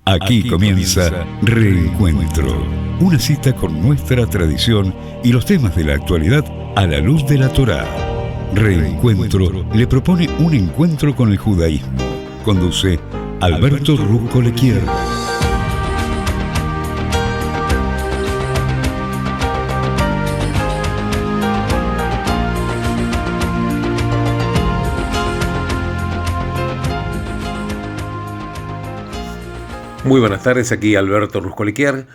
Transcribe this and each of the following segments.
Aquí comienza Reencuentro, una cita con nuestra tradición y los temas de la actualidad a la luz de la Torá. Reencuentro le propone un encuentro con el judaísmo. Conduce Alberto Rusco Lequier. Muy buenas tardes, aquí Alberto Rusco Lequier.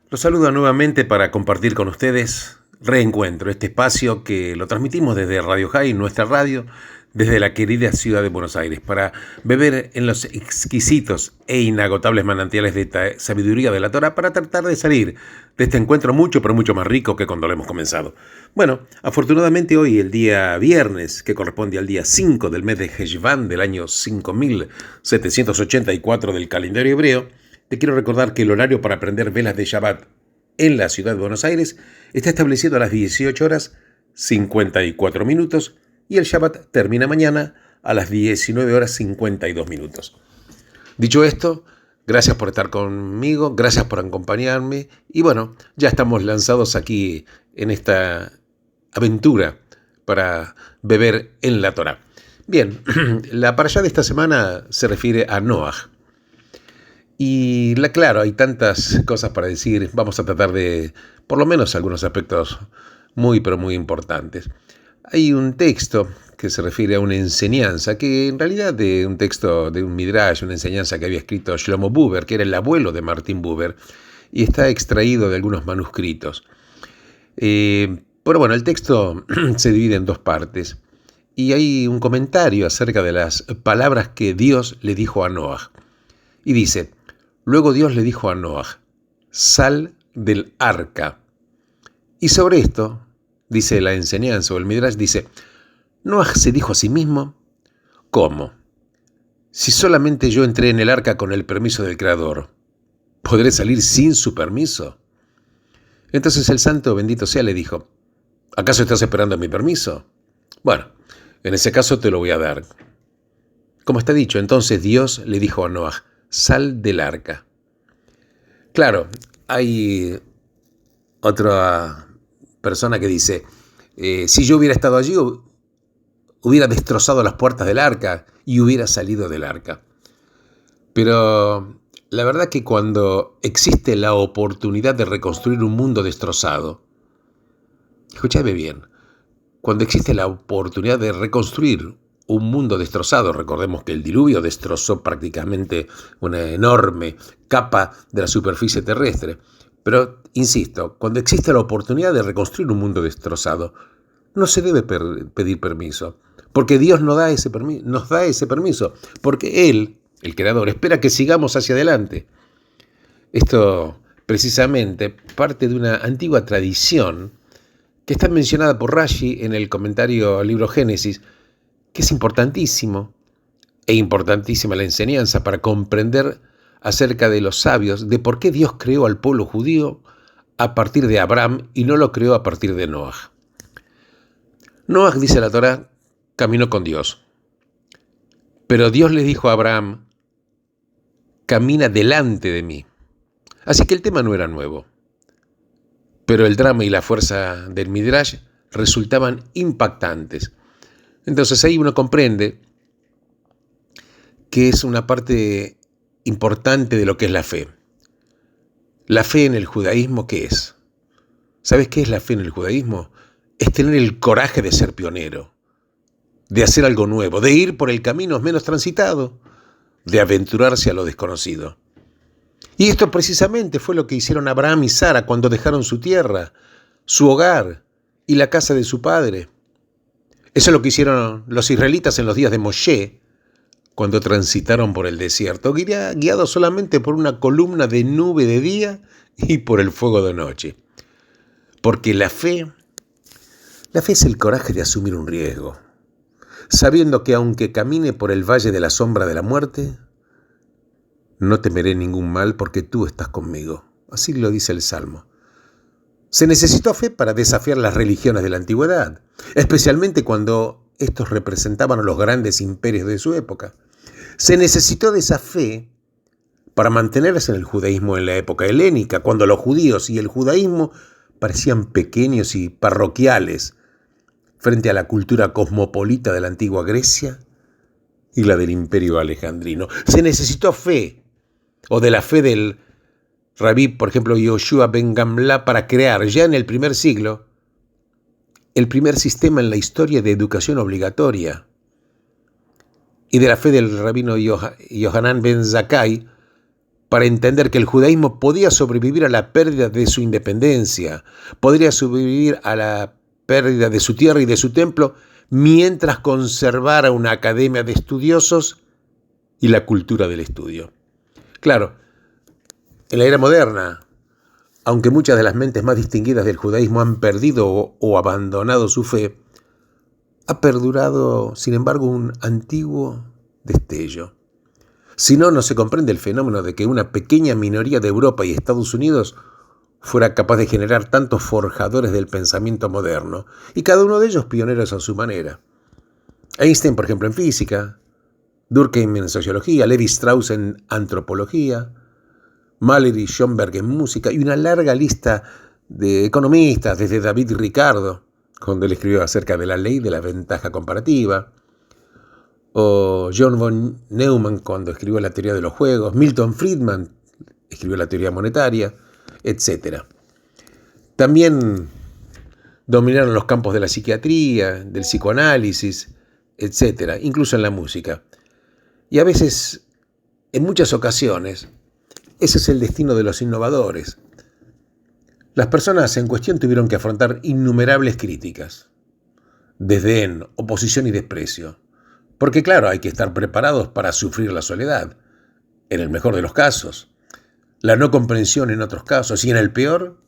Los saludo nuevamente para compartir con ustedes Reencuentro, este espacio que lo transmitimos desde Radio High, nuestra radio, desde la querida ciudad de Buenos Aires, para beber en los exquisitos e inagotables manantiales de esta sabiduría de la Torá, para tratar de salir de este encuentro mucho, pero mucho más rico que cuando lo hemos comenzado. Bueno, afortunadamente hoy, el día viernes, que corresponde al día 5 del mes de Heshvan del año 5784 del calendario hebreo, te quiero recordar que el horario para prender velas de Shabbat en la ciudad de Buenos Aires está establecido a las 18 horas 54 minutos y el Shabbat termina mañana a las 19 horas 52 minutos. Dicho esto, gracias por estar conmigo, gracias por acompañarme y bueno, ya estamos lanzados aquí en esta aventura para beber en la Torá. Bien, la parashá de esta semana se refiere a Noaj. Y claro, hay tantas cosas para decir, vamos a tratar de, por lo menos algunos aspectos muy, pero muy importantes. Hay un texto que se refiere a una enseñanza, que en realidad de un texto de un Midrash, una enseñanza que había escrito Shlomo Buber, que era el abuelo de Martin Buber, y está extraído de algunos manuscritos. Pero bueno, el texto se divide en dos partes, y hay un comentario acerca de las palabras que Dios le dijo a Noaj. Y dice: luego Dios le dijo a Noaj: sal del arca. Y sobre esto, dice la enseñanza o el Midrash, dice: Noaj se dijo a sí mismo: ¿cómo? Si solamente yo entré en el arca con el permiso del Creador, ¿podré salir sin su permiso? Entonces el santo, bendito sea, le dijo: ¿acaso estás esperando mi permiso? Bueno, en ese caso te lo voy a dar. Como está dicho, entonces Dios le dijo a Noaj: sal del arca. Claro, hay otra persona que dice, si yo hubiera estado allí, hubiera destrozado las puertas del arca y hubiera salido del arca. Pero la verdad que cuando existe la oportunidad de reconstruir un mundo destrozado, escúchame bien, cuando existe la oportunidad de reconstruir un mundo destrozado, recordemos que el diluvio destrozó prácticamente una enorme capa de la superficie terrestre, pero insisto, cuando existe la oportunidad de reconstruir un mundo destrozado, no se debe pedir permiso, porque Dios nos da ese permiso, porque Él, el Creador, espera que sigamos hacia adelante. Esto precisamente parte de una antigua tradición que está mencionada por Rashi en el comentario al libro Génesis, que es importantísimo e importantísima la enseñanza para comprender acerca de los sabios, de por qué Dios creó al pueblo judío a partir de Abraham y no lo creó a partir de Noaj. Noaj, dice la Torá, caminó con Dios, pero Dios le dijo a Abraham: camina delante de mí. Así que el tema no era nuevo, pero el drama y la fuerza del Midrash resultaban impactantes. Entonces ahí uno comprende que es una parte importante de lo que es la fe. La fe en el judaísmo, ¿qué es? ¿Sabes qué es la fe en el judaísmo? Es tener el coraje de ser pionero, de hacer algo nuevo, de ir por el camino menos transitado, de aventurarse a lo desconocido. Y esto precisamente fue lo que hicieron Abraham y Sara cuando dejaron su tierra, su hogar y la casa de su padre. Eso es lo que hicieron los israelitas en los días de Moshe, cuando transitaron por el desierto, guiados solamente por una columna de nube de día y por el fuego de noche. Porque la fe es el coraje de asumir un riesgo, sabiendo que aunque camine por el valle de la sombra de la muerte, no temeré ningún mal porque tú estás conmigo. Así lo dice el Salmo. Se necesitó fe para desafiar las religiones de la antigüedad, especialmente cuando estos representaban a los grandes imperios de su época. Se necesitó de esa fe para mantenerse en el judaísmo en la época helénica, cuando los judíos y el judaísmo parecían pequeños y parroquiales frente a la cultura cosmopolita de la antigua Grecia y la del Imperio Alejandrino. Se necesitó fe, o de la fe del rabí, por ejemplo, Yoshua ben Gamla, para crear ya en el primer siglo el primer sistema en la historia de educación obligatoria, y de la fe del rabino Yohanan ben Zakkai para entender que el judaísmo podía sobrevivir a la pérdida de su independencia, podría sobrevivir a la pérdida de su tierra y de su templo, mientras conservara una academia de estudiosos y la cultura del estudio. Claro, en la era moderna, aunque muchas de las mentes más distinguidas del judaísmo han perdido o abandonado su fe, ha perdurado, sin embargo, un antiguo destello. Si no, no se comprende el fenómeno de que una pequeña minoría de Europa y Estados Unidos fuera capaz de generar tantos forjadores del pensamiento moderno, y cada uno de ellos pioneros a su manera. Einstein, por ejemplo, en física, Durkheim en sociología, Levi Strauss en antropología, Mahler y Schoenberg en música, y una larga lista de economistas, desde David Ricardo, cuando él escribió acerca de la ley de la ventaja comparativa, o John von Neumann cuando escribió la teoría de los juegos, Milton Friedman escribió la teoría monetaria, etc. También dominaron los campos de la psiquiatría, del psicoanálisis, etc., incluso en la música. Y a veces, en muchas ocasiones, ese es el destino de los innovadores. Las personas en cuestión tuvieron que afrontar innumerables críticas, desdén, oposición y desprecio. Porque claro, hay que estar preparados para sufrir la soledad, en el mejor de los casos, la no comprensión en otros casos, y en el peor,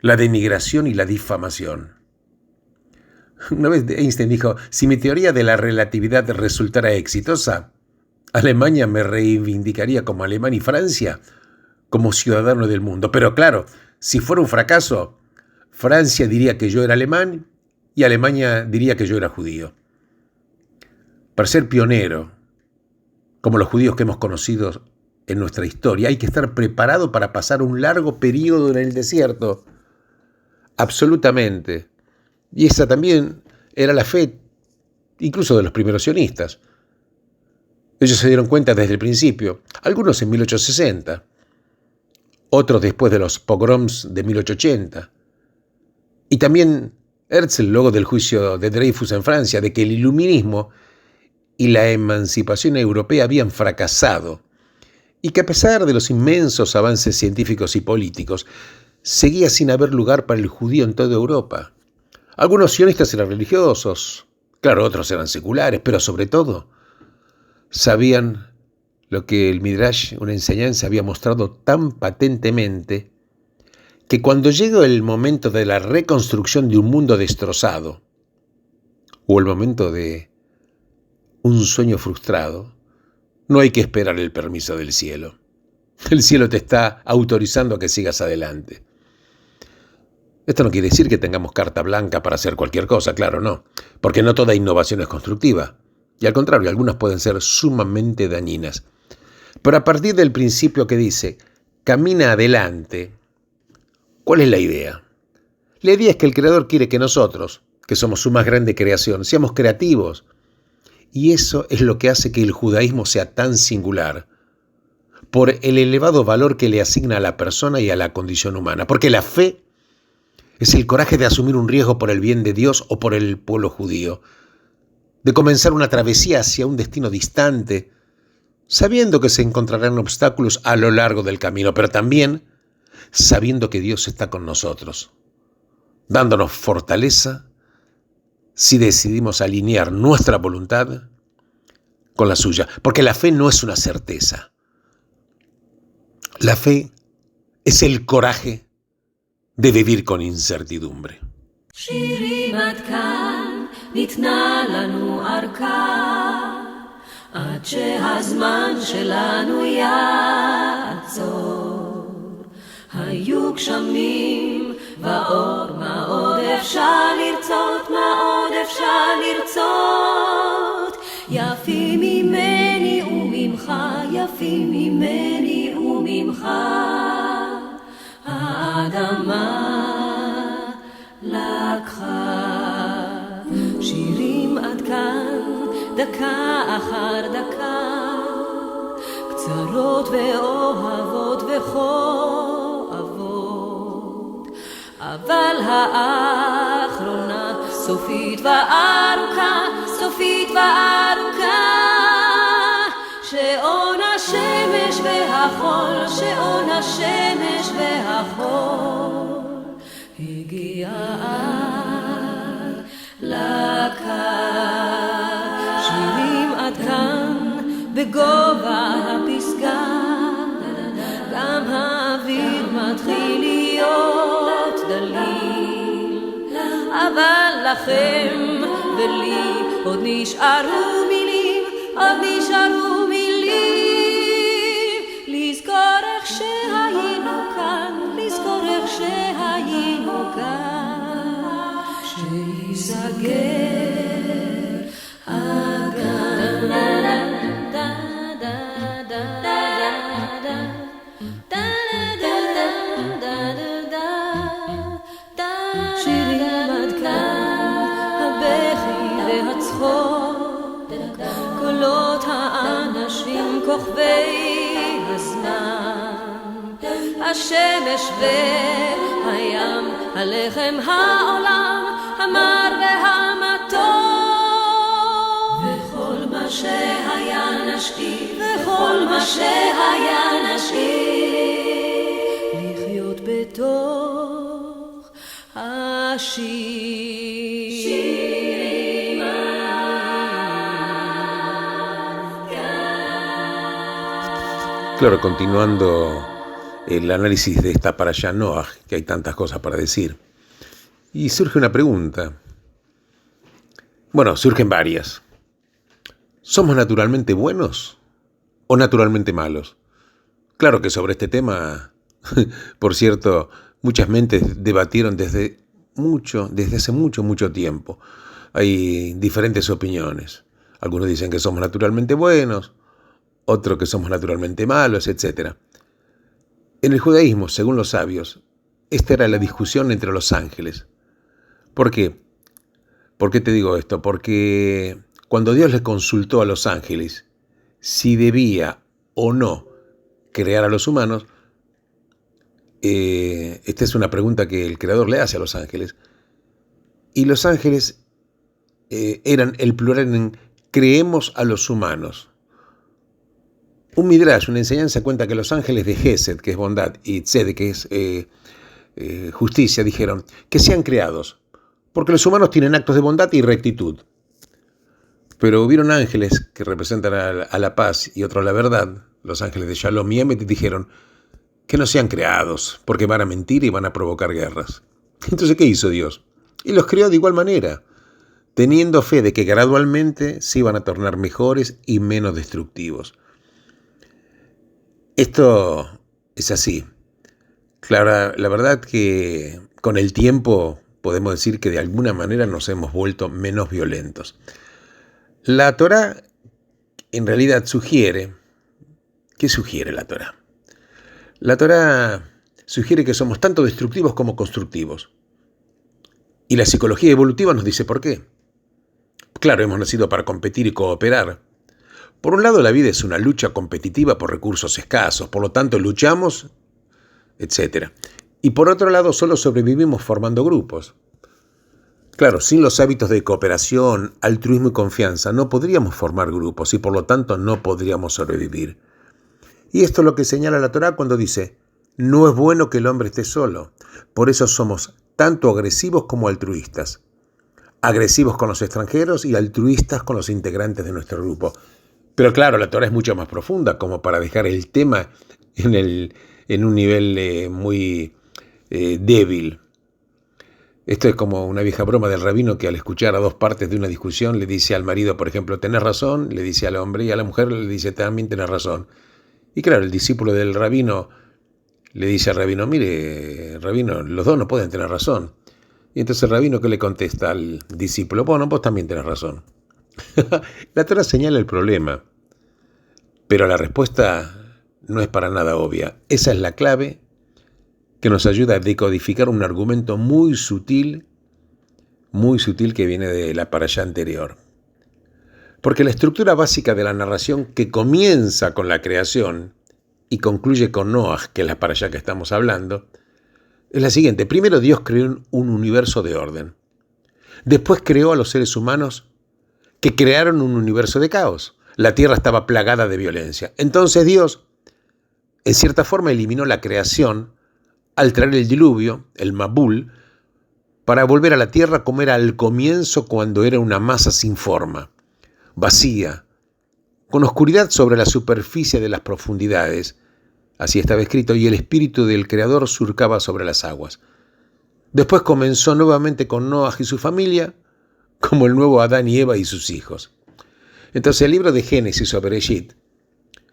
la denigración y la difamación. Una vez Einstein dijo, si mi teoría de la relatividad resultara exitosa, Alemania me reivindicaría como alemán y Francia como ciudadano del mundo. Pero claro, si fuera un fracaso, Francia diría que yo era alemán y Alemania diría que yo era judío. Para ser pionero, como los judíos que hemos conocido en nuestra historia, hay que estar preparado para pasar un largo periodo en el desierto. Absolutamente. Y esa también era la fe, incluso de los primeros sionistas. Ellos se dieron cuenta desde el principio, algunos en 1860, otros después de los pogroms de 1880. Y también Herzl, luego del juicio de Dreyfus en Francia, de que el iluminismo y la emancipación europea habían fracasado, y que a pesar de los inmensos avances científicos y políticos, seguía sin haber lugar para el judío en toda Europa. Algunos sionistas eran religiosos, claro, otros eran seculares, pero sobre todo sabían lo que el Midrash, una enseñanza, había mostrado tan patentemente, que cuando llega el momento de la reconstrucción de un mundo destrozado, o el momento de un sueño frustrado, no hay que esperar el permiso del cielo. El cielo te está autorizando a que sigas adelante. Esto no quiere decir que tengamos carta blanca para hacer cualquier cosa, claro, no, porque no toda innovación es constructiva, y al contrario, algunas pueden ser sumamente dañinas. Pero a partir del principio que dice, camina adelante, ¿cuál es la idea? La idea es que el Creador quiere que nosotros, que somos su más grande creación, seamos creativos. Y eso es lo que hace que el judaísmo sea tan singular, por el elevado valor que le asigna a la persona y a la condición humana. Porque la fe es el coraje de asumir un riesgo por el bien de Dios o por el pueblo judío, de comenzar una travesía hacia un destino distante, sabiendo que se encontrarán obstáculos a lo largo del camino, pero también sabiendo que Dios está con nosotros, dándonos fortaleza si decidimos alinear nuestra voluntad con la suya. Porque la fe no es una certeza. La fe es el coraje de vivir con incertidumbre. ניתנה לנו ארכה עד שהזמן שלנו יעצור. היו גשמים ואור, מה עוד אפשר לרצות, מה עוד אפשר לרצות. יפים ממני וממך יפים יפים ממני וממך, האדמה לקחה. שירים עד כאן, דקה אחר דקה, קצרות ואוהבות וכואבות, אבל האחרונה סופית וארוכה, סופית וארוכה. שעון השמש והחול, שעון השמש והחול, הגיע עד לקו. שירים עד כאן בגובה הפסגה, גם האוויר מתחיל להיות דליל, אבל לכם ולי עוד נשארו מילים, עוד נשארו מילים, לזכור איך שהיינו כאן, לזכור איך שהיינו כאן, שיסגר הגן. שירים עד כאן, הבכי והצחוק, קולות האנשים כוכבי הזמן, השמש והים, הלחם העולם, המר והמתוק, וכל מה שהיה נשאיר, וכל מה שהיה נשאיר, לחיות בתוך השיר. Claro, continuando el análisis de esta parashá Noaj, que hay tantas cosas para decir, y surge una pregunta. Bueno, surgen varias. ¿Somos naturalmente buenos o naturalmente malos? Claro que sobre este tema, por cierto, muchas mentes debatieron desde hace mucho tiempo. Hay diferentes opiniones. Algunos dicen que somos naturalmente buenos, otros que somos naturalmente malos, etc. En el judaísmo, según los sabios, esta era la discusión entre los ángeles. ¿Por qué? ¿Por qué te digo esto? Porque cuando Dios les consultó a los ángeles si debía o no crear a los humanos, esta es una pregunta que el Creador le hace a los ángeles, y los ángeles eran el plural en creemos a los humanos. Un midrash, una enseñanza, cuenta que los ángeles de Gesed, que es bondad, y Tzedek, que es justicia, dijeron que sean creados, porque los humanos tienen actos de bondad y rectitud. Pero hubieron ángeles que representan a la paz y otros a la verdad, los ángeles de Shalom y Emet, dijeron que no sean creados, porque van a mentir y van a provocar guerras. Entonces, ¿qué hizo Dios? Y los creó de igual manera, teniendo fe de que gradualmente se iban a tornar mejores y menos destructivos. Esto es así. Claro, la verdad que con el tiempo podemos decir que de alguna manera nos hemos vuelto menos violentos. La Torá en realidad sugiere... ¿Qué sugiere la Torá? La Torá sugiere que somos tanto destructivos como constructivos. Y la psicología evolutiva nos dice por qué. Claro, hemos nacido para competir y cooperar. Por un lado, la vida es una lucha competitiva por recursos escasos, por lo tanto luchamos, etc. Y por otro lado, solo sobrevivimos formando grupos. Claro, sin los hábitos de cooperación, altruismo y confianza, no podríamos formar grupos y por lo tanto no podríamos sobrevivir. Y esto es lo que señala la Torá cuando dice, no es bueno que el hombre esté solo, por eso somos tanto agresivos como altruistas. Agresivos con los extranjeros y altruistas con los integrantes de nuestro grupo. Pero claro, la Torá es mucho más profunda como para dejar el tema en un nivel muy débil. Esto es como una vieja broma del rabino que al escuchar a dos partes de una discusión le dice al marido, por ejemplo, tenés razón, le dice al hombre, y a la mujer le dice, también tenés razón. Y claro, el discípulo del rabino le dice al rabino, mire, rabino, los dos no pueden tener razón. Y entonces el rabino, ¿qué le contesta al discípulo? Bueno, vos también tenés razón. La Torá señala el problema. Pero la respuesta no es para nada obvia. Esa es la clave que nos ayuda a decodificar un argumento muy sutil que viene de la parashá anterior. Porque la estructura básica de la narración, que comienza con la creación y concluye con Noaj, que es la parashá que estamos hablando, es la siguiente. Primero Dios creó un universo de orden. Después creó a los seres humanos que crearon un universo de caos. La tierra estaba plagada de violencia. Entonces Dios, en cierta forma, eliminó la creación al traer el diluvio, el Mabul, para volver a la tierra como era al comienzo, cuando era una masa sin forma, vacía, con oscuridad sobre la superficie de las profundidades. Así estaba escrito, y el espíritu del Creador surcaba sobre las aguas. Después comenzó nuevamente con Noaj y su familia, como el nuevo Adán y Eva y sus hijos. Entonces el libro de Génesis o Bereshit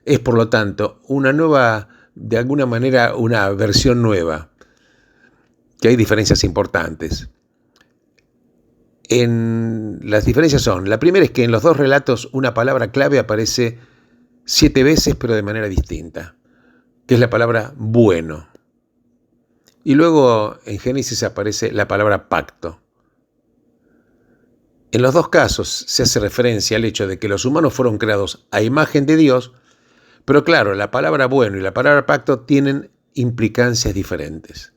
es, por lo tanto, una nueva, de alguna manera, una versión nueva, que hay diferencias importantes. Las diferencias son, la primera es que en los dos relatos una palabra clave aparece 7 veces, pero de manera distinta, que es la palabra bueno. Y luego en Génesis aparece la palabra pacto. En los dos casos se hace referencia al hecho de que los humanos fueron creados a imagen de Dios, pero claro, la palabra bueno y la palabra pacto tienen implicancias diferentes.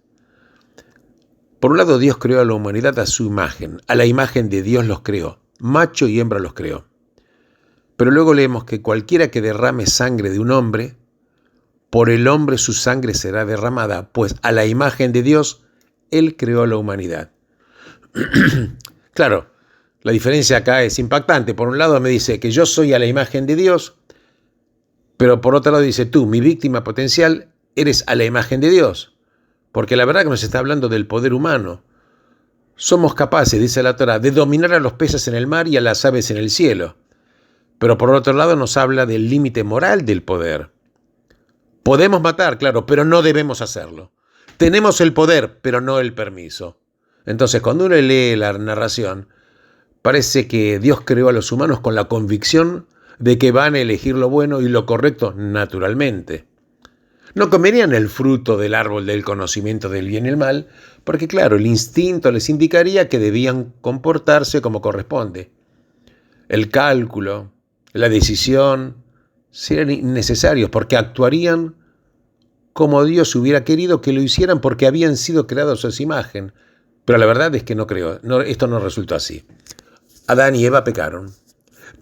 Por un lado, Dios creó a la humanidad a su imagen, a la imagen de Dios los creó, macho y hembra los creó. Pero luego leemos que cualquiera que derrame sangre de un hombre, por el hombre su sangre será derramada, pues a la imagen de Dios Él creó a la humanidad. Claro, la diferencia acá es impactante. Por un lado me dice que yo soy a la imagen de Dios, pero por otro lado dice tú, mi víctima potencial, eres a la imagen de Dios. Porque la verdad que nos está hablando del poder humano. Somos capaces, dice la Torá, de dominar a los peces en el mar y a las aves en el cielo. Pero por otro lado nos habla del límite moral del poder. Podemos matar, claro, pero no debemos hacerlo. Tenemos el poder, pero no el permiso. Entonces, cuando uno lee la narración, parece que Dios creó a los humanos con la convicción de que van a elegir lo bueno y lo correcto naturalmente. No comerían el fruto del árbol del conocimiento del bien y el mal, porque claro, el instinto les indicaría que debían comportarse como corresponde. El cálculo, la decisión, serían innecesarios porque actuarían como Dios hubiera querido que lo hicieran, porque habían sido creados a su imagen. Pero la verdad es que esto no resultó así. Adán y Eva pecaron.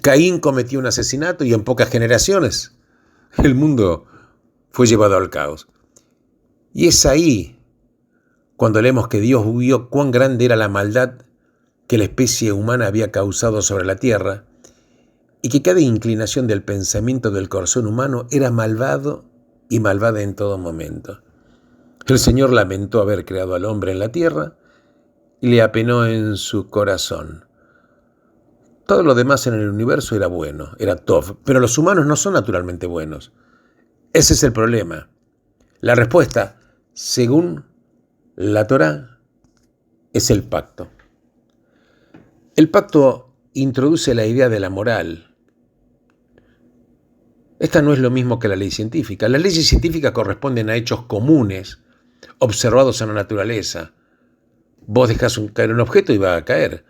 Caín cometió un asesinato y en pocas generaciones el mundo fue llevado al caos. Y es ahí cuando leemos que Dios vio cuán grande era la maldad que la especie humana había causado sobre la tierra y que cada inclinación del pensamiento del corazón humano era malvado y malvada en todo momento. El Señor lamentó haber creado al hombre en la tierra y le apenó en su corazón. Todo lo demás en el universo era bueno, era tov, pero los humanos no son naturalmente buenos. Ese es el problema. La respuesta, según la Torá, es el pacto. El pacto introduce la idea de la moral. Esta no es lo mismo que la ley científica. Las leyes científicas corresponden a hechos comunes, observados en la naturaleza. Vos dejás caer un objeto y va a caer.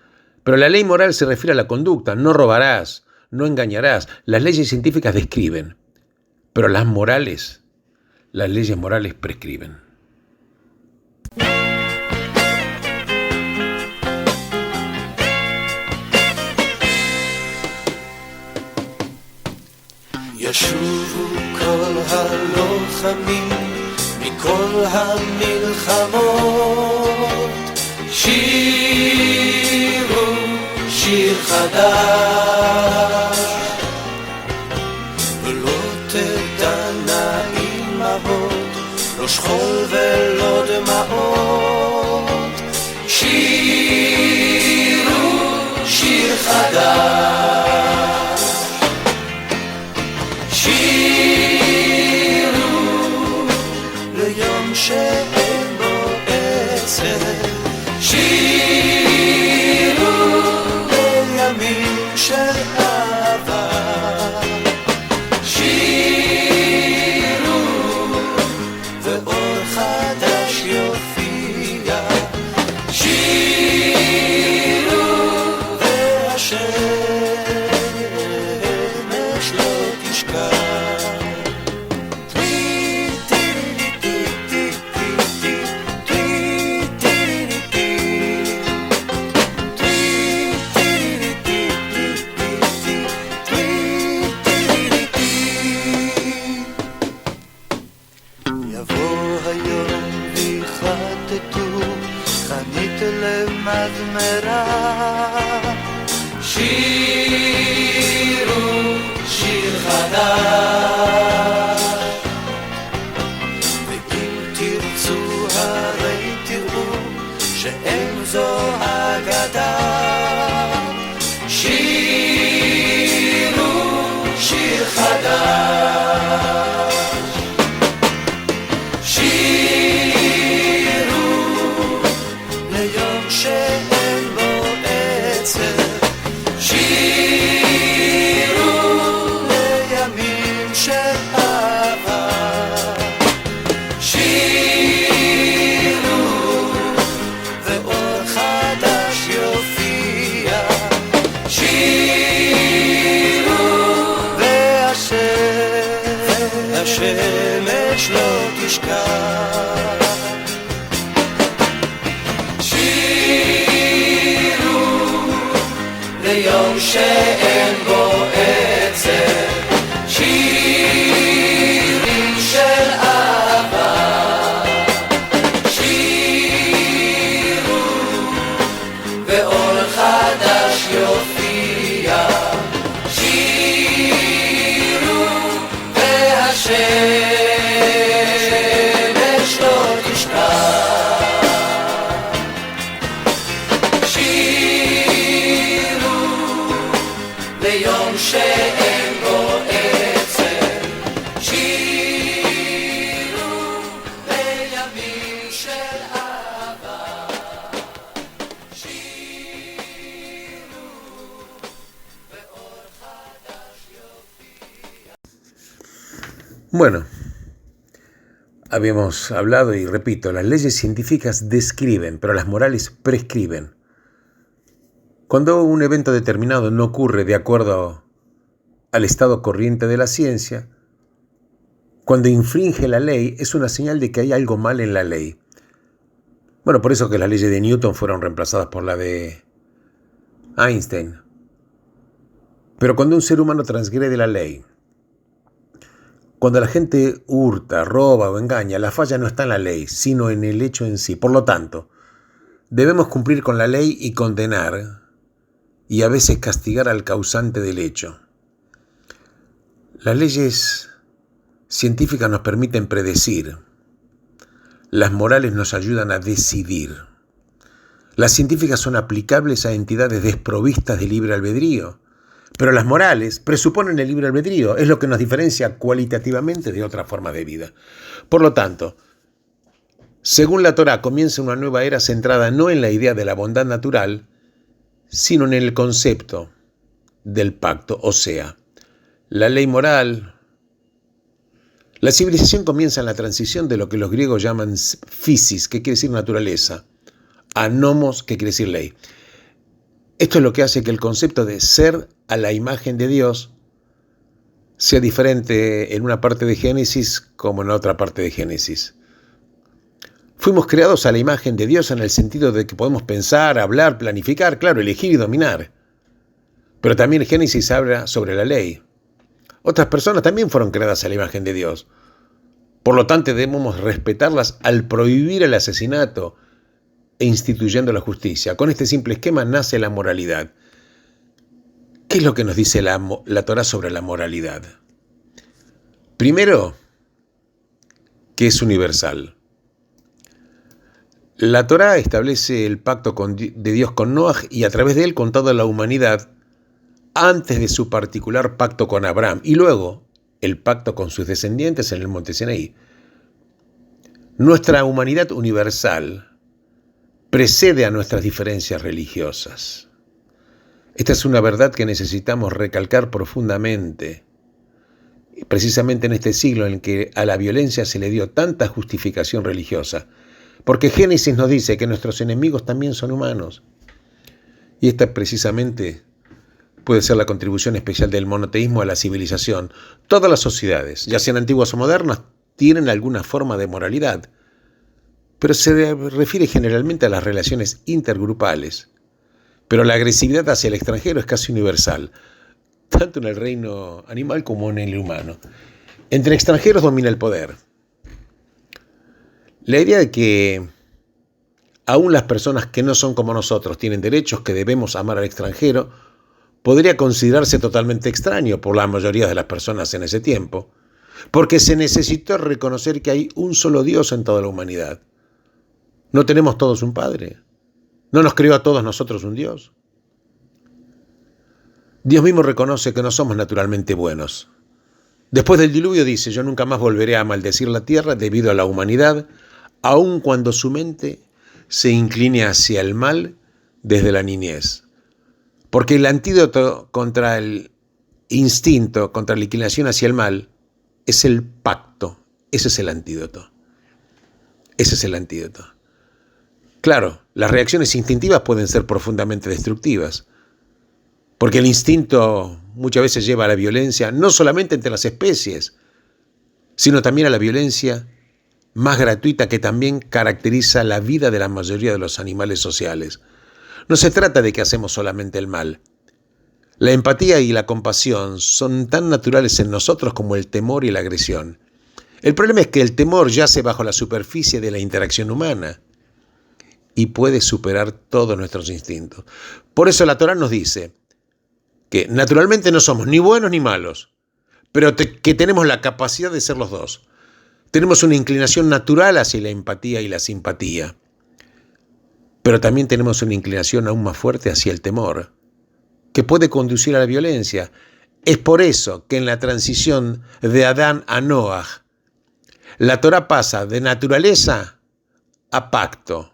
Pero la ley moral se refiere a la conducta. No robarás, no engañarás. Las leyes científicas describen. Pero las leyes morales prescriben. ישובו כל הלוחמים מכל המלחמות, שירו שיר חדש, ולא תדענה אימהות, לא שכול ולא דמעות, שירו שיר חדש, שירו ליום שאין בו עצב, שירו לימים של אהבה, שירו יבוא היום ויחטטו חנית למזמרה שירו שיר חדש ואם תרצו הרי תראו שאין זו אגדה שירו שיר חדש שירו ליום שאין בו עצר שירו לימים של אהבה שירו ואור חדש יופיע שירו והשמש לא תשכח שירו ליום שאין בו עצר שירים של אהבה שירו ואור חדש יופיע שירו והשמש לא תשכח שירו ליום שאין בו עצר שירו לימים של אהבה שירו ואור חדש יופיע. Bueno, habíamos hablado y repito, las leyes científicas describen, pero las morales prescriben. Cuando un evento determinado no ocurre de acuerdo al estado corriente de la ciencia, cuando infringe la ley es una señal de que hay algo mal en la ley. Bueno, por eso que las leyes de Newton fueron reemplazadas por la de Einstein. Pero cuando un ser humano transgrede la ley, cuando la gente hurta, roba o engaña, la falla no está en la ley, sino en el hecho en sí. Por lo tanto, debemos cumplir con la ley y condenar, y a veces castigar al causante del hecho. Las leyes científicas nos permiten predecir. Las morales nos ayudan a decidir. Las científicas son aplicables a entidades desprovistas de libre albedrío, pero las morales presuponen el libre albedrío, es lo que nos diferencia cualitativamente de otra forma de vida. Por lo tanto, según la Torá, comienza una nueva era centrada no en la idea de la bondad natural, sino en el concepto del pacto, o sea, la ley moral. La civilización comienza en la transición de lo que los griegos llaman physis, que quiere decir naturaleza, a nomos, que quiere decir ley. Esto es lo que hace que el concepto de ser a la imagen de Dios sea diferente en una parte de Génesis como en otra parte de Génesis. Fuimos creados a la imagen de Dios en el sentido de que podemos pensar, hablar, planificar, claro, elegir y dominar. Pero también Génesis habla sobre la ley. Otras personas también fueron creadas a la imagen de Dios. Por lo tanto, debemos respetarlas al prohibir el asesinato e instituyendo la justicia. Con este simple esquema nace la moralidad. ¿Qué es lo que nos dice la Torá sobre la moralidad? Primero, que es universal. La Torá establece el pacto de Dios con Noaj y a través de él con toda la humanidad antes de su particular pacto con Abraham y luego el pacto con sus descendientes en el monte Sinaí. Nuestra humanidad universal precede a nuestras diferencias religiosas. Esta es una verdad que necesitamos recalcar profundamente, precisamente en este siglo en que a la violencia se le dio tanta justificación religiosa, porque Génesis nos dice que nuestros enemigos también son humanos. Y esta precisamente puede ser la contribución especial del monoteísmo a la civilización. Todas las sociedades, ya sean antiguas o modernas, tienen alguna forma de moralidad, pero se refiere generalmente a las relaciones intergrupales. Pero la agresividad hacia el extranjero es casi universal, tanto en el reino animal como en el humano. Entre extranjeros domina el poder. La idea de que aún las personas que no son como nosotros tienen derechos, que debemos amar al extranjero, podría considerarse totalmente extraño por la mayoría de las personas en ese tiempo, porque se necesitó reconocer que hay un solo Dios en toda la humanidad. ¿No tenemos todos un Padre? ¿No nos creó a todos nosotros un Dios? Dios mismo reconoce que no somos naturalmente buenos. Después del diluvio dice: yo nunca más volveré a maldecir la tierra debido a la humanidad, aun cuando su mente se incline hacia el mal desde la niñez. Porque el antídoto contra el instinto, contra la inclinación hacia el mal, es el pacto. Ese es el antídoto. Ese es el antídoto. Claro, las reacciones instintivas pueden ser profundamente destructivas, porque el instinto muchas veces lleva a la violencia, no solamente entre las especies, sino también a la violencia más gratuita que también caracteriza la vida de la mayoría de los animales sociales. No se trata de que hacemos solamente el mal. La empatía y la compasión son tan naturales en nosotros como el temor y la agresión. El problema es que el temor yace bajo la superficie de la interacción humana y puede superar todos nuestros instintos. Por eso la Torá nos dice que naturalmente no somos ni buenos ni malos, pero que tenemos la capacidad de ser los dos. Tenemos una inclinación natural hacia la empatía y la simpatía, pero también tenemos una inclinación aún más fuerte hacia el temor, que puede conducir a la violencia. Es por eso que en la transición de Adán a Noaj, la Torá pasa de naturaleza a pacto,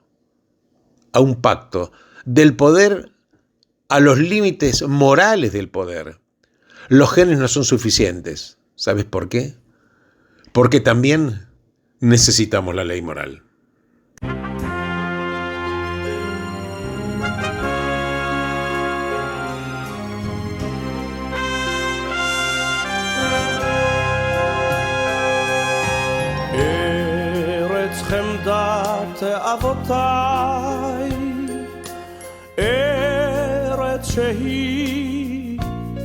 a un pacto, del poder a los límites morales del poder. Los genes no son suficientes. ¿Sabes por qué? Porque también necesitamos la ley moral. ארץ חמדת אבותיי, ארץ שהיא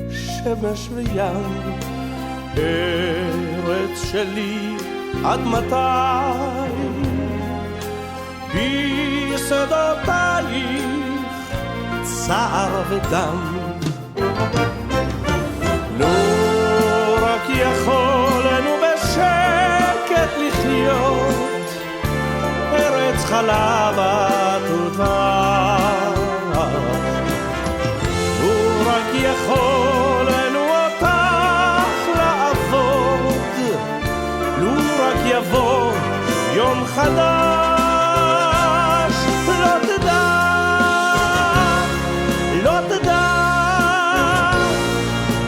שמש וים, ארץ שלי עד מתי, בשדותייך צער ודם. לו רק יכולנו בשקט לחיות, ארץ חלב ודבש. לו רק יכולנו אותך לעבוד, לו רק יבוא יום חדש. לא תדע, לא תדע,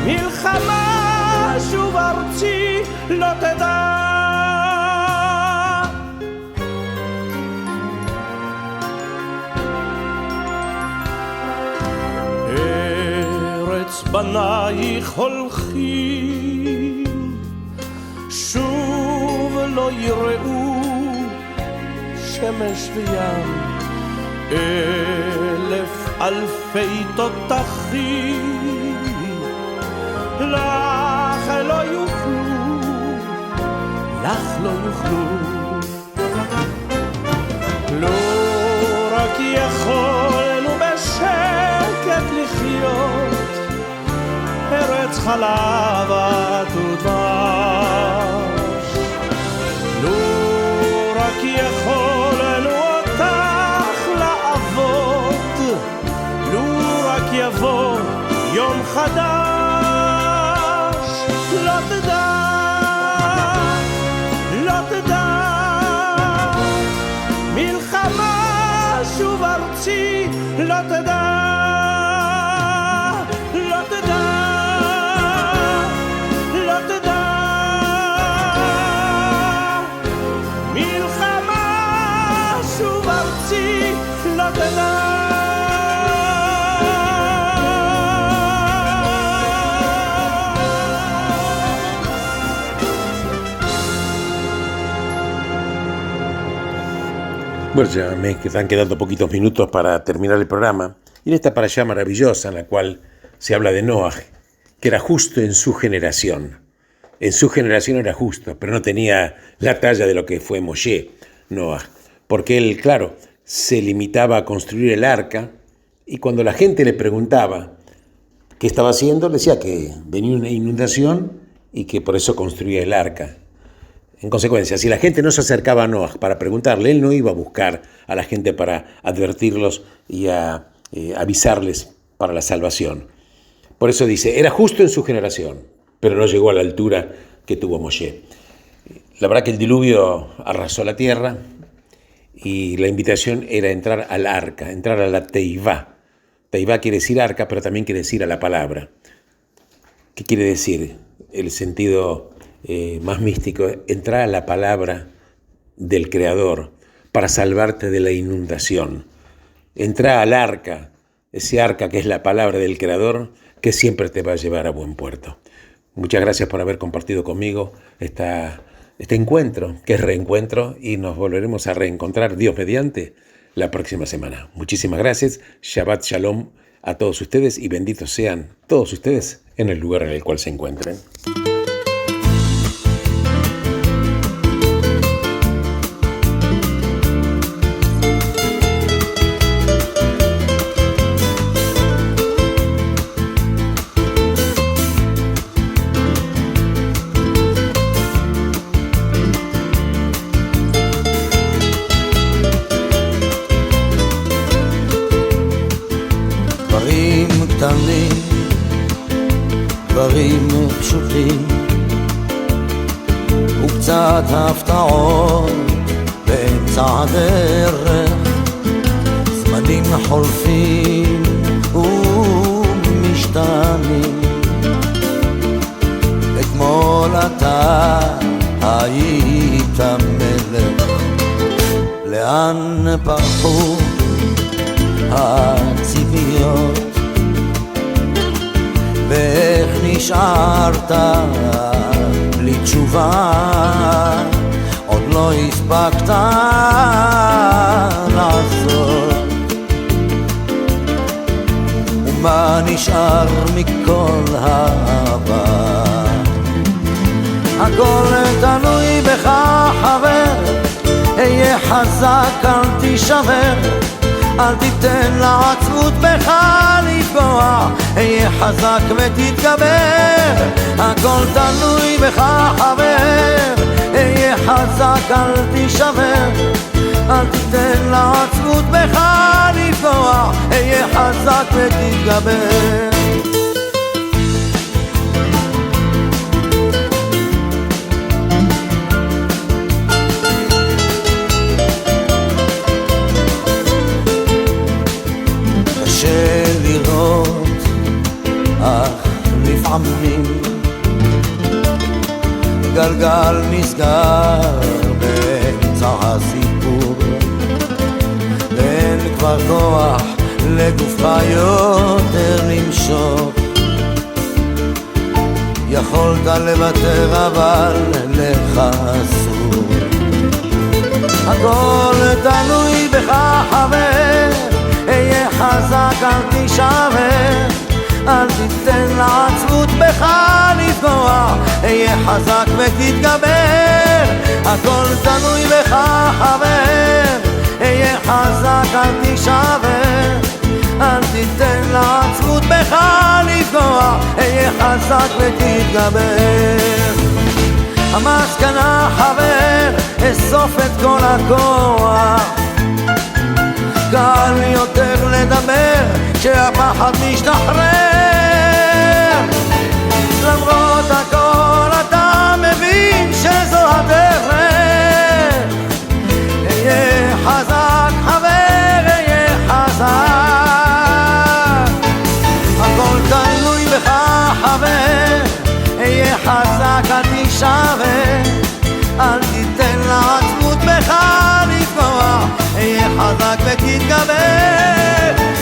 מלחמה שוב ארצי, לא תדע. ארץ בנייך הולכים, שוב לא יראו שמש וים, אלף אלפי תותחים לך לא יוכלו, לך לא יוכלו. לא רק יכולנו בשקט לחיות, ארץ חלב ודבש. לו רק יכולנו אותך לעבוד, לו רק יבוא יום חדש. לא תדע, לא תדע, מלחמה שוב ארצי, לא תדע. Bueno, ya me están quedando poquitos minutos para terminar el programa. Y en esta parashá maravillosa en la cual se habla de Noaj, que era justo en su generación. En su generación era justo, pero no tenía la talla de lo que fue Moshe. Noah, porque él, claro, se limitaba a construir el arca, y cuando la gente le preguntaba qué estaba haciendo, le decía que venía una inundación y que por eso construía el arca. En consecuencia, si la gente no se acercaba a Noah para preguntarle, él no iba a buscar a la gente para advertirlos y a avisarles para la salvación. Por eso dice, era justo en su generación, pero no llegó a la altura que tuvo Moshe. La verdad que el diluvio arrasó la tierra y la invitación era entrar al arca, entrar a la teivá. Teivá quiere decir arca, pero también quiere decir a la palabra. ¿Qué quiere decir? El sentido más místico, entrar a la palabra del Creador para salvarte de la inundación. Entrar al arca, ese arca que es la palabra del Creador, que siempre te va a llevar a buen puerto. Muchas gracias por haber compartido conmigo este encuentro, que es reencuentro, y nos volveremos a reencontrar, Dios mediante, la próxima semana. Muchísimas gracias, Shabbat Shalom a todos ustedes y benditos sean todos ustedes en el lugar en el cual se encuentren. דברים פשוטים וקצת הפתעות באמצע הדרך, זמנים חולפים ומשתנים. אתמול אתה היית מלך, לאן פרחו הציפיות ואיך נשארת בלי תשובה, עוד לא הספקת לעשות. ומה נשאר מכל העבר? הכל תלוי בך חבר, היה חזק אל תישבר, אל תיתן לעצמות בך לפגוע, היה חזק ותתגבר. הכל תלוי בך חבר, היה חזק אל תישבר, אל תיתן לעצמות בך לפגוע, היה חזק ותתגבר. לראות, אך לפעמים גלגל נסגר באמצע הסיפור, ואין כבר כוח לגופך יותר למשוך. יכולת לוותר אבל לך אסור. הכל תלוי בך חבר, היה חזק אל תישבר, אל תיתן לעצמות בך לפגוע, היה חזק ותתגבר. הכל תלוי בך חבר, היה חזק אל תישבר, אל תיתן לעצמות בך לפגוע, היה חזק ותתגבר. המסקנה חבר, אסוף את כל הכוח, קל יותר לדבר כשהפחד משתחרר. למרות הכל אתה מבין שזו הדרך, היה חזק חבר, היה חזק. הכל תלוי בך חבר, היה חזק אל תישבר, אל תיתן לעצמות בך לפגוע, היה חזק ותתגבר.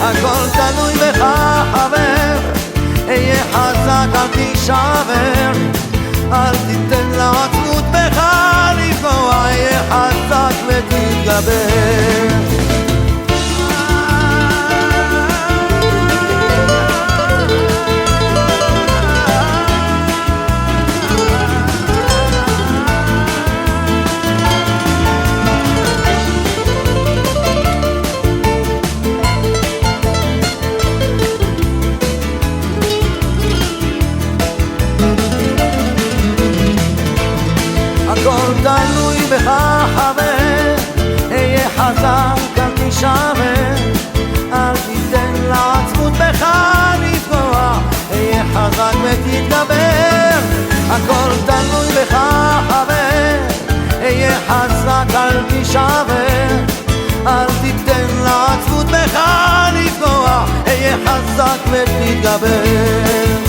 הכל תלוי בך חבר, היה חזק אל תישבר, אל תיתן לעצמות בך לפגוע, היה חזק ותתגבר. הכל תלוי בך חבר, היה חזק אל תישבר, אל תיתן לעצבות בך לפגוע, היה חזק ותתגבר.